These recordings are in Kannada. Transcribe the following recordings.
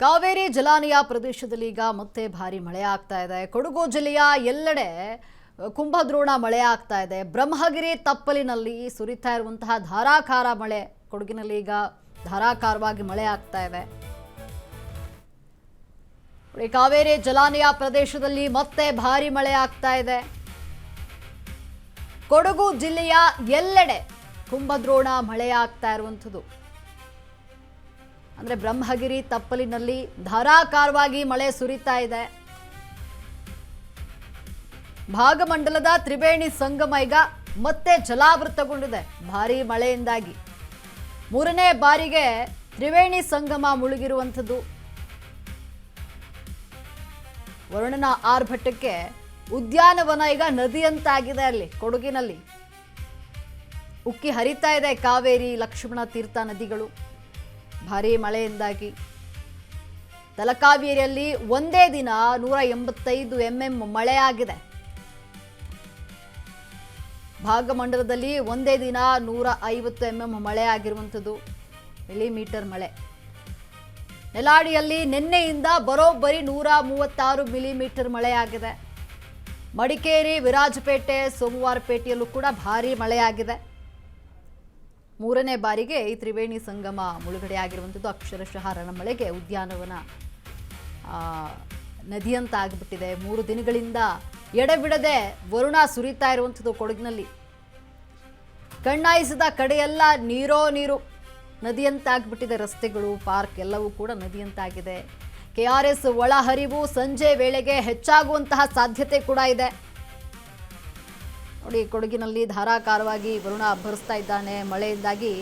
ಕಾವೇರಿ ಜಲಾನಯ ಪ್ರದೇಶದಲ್ಲಿ ಈಗ ಮತ್ತೆ ಭಾರಿ ಮಳೆ ಆಗ್ತಾ ಇದೆ. ಕೊಡಗು ಜಿಲ್ಲೆಯ ಎಲ್ಲೆಡೆ ಕುಂಭದ್ರೋಣ ಮಳೆ ಆಗ್ತಾ ಇದೆ. ಬ್ರಹ್ಮಗಿರಿ ತಪ್ಪಲಿನಲ್ಲಿ ಸುರಿತಾ ಇರುವಂತಹ ಧಾರಾಕಾರ ಮಳೆ, ಕೊಡಗಿನಲ್ಲಿ ಈಗ ಧಾರಾಕಾರವಾಗಿ ಮಳೆ ಆಗ್ತಾ ಇದೆ. ಕಾವೇರಿ ಜಲಾನಯ ಪ್ರದೇಶದಲ್ಲಿ ಮತ್ತೆ ಭಾರಿ ಮಳೆ ಆಗ್ತಾ ಇದೆ. ಕೊಡಗು ಜಿಲ್ಲೆಯ ಎಲ್ಲೆಡೆ ಕುಂಭದ್ರೋಣ ಮಳೆ ಆಗ್ತಾ ಇರುವಂಥದ್ದು. ಅಂದ್ರೆ ಬ್ರಹ್ಮಗಿರಿ ತಪ್ಪಲಿನಲ್ಲಿ ಧಾರಾಕಾರವಾಗಿ ಮಳೆ ಸುರಿತಾ ಇದೆ. ಭಾಗಮಂಡಲದ ತ್ರಿವೇಣಿ ಸಂಗಮ ಈಗ ಮತ್ತೆ ಜಲಾವೃತಗೊಂಡಿದೆ ಭಾರಿ ಮಳೆಯಿಂದಾಗಿ. ಮೂರನೇ ಬಾರಿಗೆ ತ್ರಿವೇಣಿ ಸಂಗಮ ಮುಳುಗಿರುವಂಥದ್ದು. ವರುಣನ ಆರ್ಭಟಕ್ಕೆ ಉದ್ಯಾನವನ ಈಗ ನದಿಯಂತಾಗಿದೆ. ಅಲ್ಲಿ ಕೊಡಗಿನಲ್ಲಿ ಉಕ್ಕಿ ಹರಿತಾ ಇದೆ ಕಾವೇರಿ ಲಕ್ಷ್ಮಣ ತೀರ್ಥ ನದಿಗಳು. ಭಾರೀ ಮಳೆಯಿಂದಾಗಿ ತಲಕಾವೇರಿಯಲ್ಲಿ ಒಂದೇ ದಿನ 185 mm ಮಳೆಯಾಗಿದೆ. ಭಾಗಮಂಡಲದಲ್ಲಿ ಒಂದೇ ದಿನ 150 mm ಮಳೆ ಆಗಿರುವಂಥದ್ದು, ಮಿಲಿಮೀಟರ್ ಮಳೆ. ನೆಲಾಡಿಯಲ್ಲಿ ನಿನ್ನೆಯಿಂದ ಬರೋಬ್ಬರಿ 136 ಮಿಲಿಮೀಟರ್ ಮಳೆಯಾಗಿದೆ. ಮಡಿಕೇರಿ, ವಿರಾಜಪೇಟೆ, ಸೋಮವಾರಪೇಟೆಯಲ್ಲೂ ಕೂಡ ಭಾರೀ ಮಳೆಯಾಗಿದೆ. ಮೂರನೇ ಬಾರಿಗೆ ಈ ತ್ರಿವೇಣಿ ಸಂಗಮ ಮುಳುಗಡೆಯಾಗಿರುವಂಥದ್ದು. ಅಕ್ಷರಶಃ ರಣಮಳೆಗೆ ಉದ್ಯಾನವನ ನದಿಯಂತ ಆಗಿಬಿಟ್ಟಿದೆ. 3 ದಿನಗಳಿಂದ ಎಡೆಬಿಡದೆ ವರುಣ ಸುರಿತಾ ಇರುವಂಥದ್ದು ಕೊಡಗಿನಲ್ಲಿ. ಕಣ್ಣಾಯಿಸಿದ ಕಡೆಯೆಲ್ಲ ನೀರೋ ನೀರು, ನದಿಯಂತ ಆಗಿಬಿಟ್ಟಿದೆ. ರಸ್ತೆಗಳು, ಪಾರ್ಕ್ ಎಲ್ಲವೂ ಕೂಡ ನದಿಯಂತಾಗಿದೆ. KRS ಒಳಹರಿವು ಸಂಜೆ ವೇಳೆಗೆ ಹೆಚ್ಚಾಗುವಂತಹ ಸಾಧ್ಯತೆ ಕೂಡ ಇದೆ. ನೋಡಿ, ಕೊಡಗಿನಲ್ಲಿ ಧಾರಾಕಾರವಾಗಿ ವರುಣ ಅಬ್ಬರಿಸ್ತಾ ಇದ್ದಾನೆ. ಮಳೆಯಿಂದಾಗಿ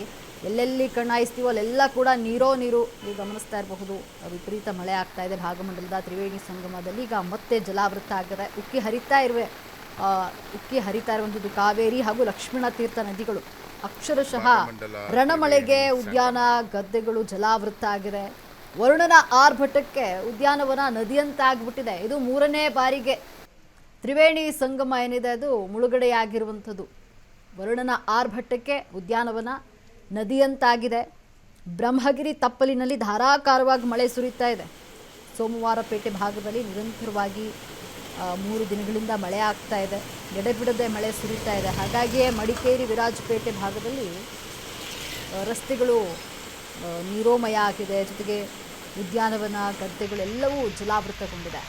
ಎಲ್ಲೆಲ್ಲಿ ಕಣ್ಣಾಯಿಸ್ತೀವೋ ಅಲ್ಲೆಲ್ಲ ಕೂಡ ನೀರೋ ನೀರು ನೀವು ಗಮನಿಸ್ತಾ ಇರಬಹುದು. ವಿಪರೀತ ಮಳೆ ಆಗ್ತಾ ಇದೆ. ಭಾಗಮಂಡಲದ ತ್ರಿವೇಣಿ ಸಂಗಮದಲ್ಲಿ ಈಗ ಮತ್ತೆ ಜಲಾವೃತ ಆಗಿದೆ. ಉಕ್ಕಿ ಹರಿತಾ ಇರುವಂಥದ್ದು ಕಾವೇರಿ ಹಾಗೂ ಲಕ್ಷ್ಮಣ ತೀರ್ಥ ನದಿಗಳು. ಅಕ್ಷರಶಃ ರಣಮಳೆಗೆ ಉದ್ಯಾನ ಗದ್ದೆಗಳು ಜಲಾವೃತ ಆಗಿದೆ. ವರುಣನ ಆರ್ಭಟಕ್ಕೆ ಉದ್ಯಾನವನ ನದಿಯಂತ ಆಗ್ಬಿಟ್ಟಿದೆ. ಇದು ಮೂರನೇ ಬಾರಿಗೆ ತ್ರಿವೇಣಿ ಸಂಗಮ ಏನಿದೆ ಅದು ಮುಳುಗಡೆಯಾಗಿರುವಂಥದ್ದು. ವರುಣನ ಆರ್ಭಟಕ್ಕೆ ಉದ್ಯಾನವನ ನದಿಯಂತಾಗಿದೆ. ಬ್ರಹ್ಮಗಿರಿ ತಪ್ಪಲಿನಲ್ಲಿ ಧಾರಾಕಾರವಾಗಿ ಮಳೆ ಸುರಿತಾ ಇದೆ. ಸೋಮವಾರಪೇಟೆ ಭಾಗದಲ್ಲಿ ನಿರಂತರವಾಗಿ 3 ದಿನಗಳಿಂದ ಮಳೆ ಆಗ್ತಾ ಇದೆ. ಎಡೆಬಿಡದೆ ಮಳೆ ಸುರಿತಾ ಇದೆ. ಹಾಗಾಗಿಯೇ ಮಡಿಕೇರಿ, ವಿರಾಜಪೇಟೆ ಭಾಗದಲ್ಲಿ ರಸ್ತೆಗಳು ನೀರೋಮಯ ಆಗಿದೆ. ಜೊತೆಗೆ ಉದ್ಯಾನವನ ಗದ್ದೆಗಳೆಲ್ಲವೂ ಜಲಾವೃತಗೊಂಡಿದೆ.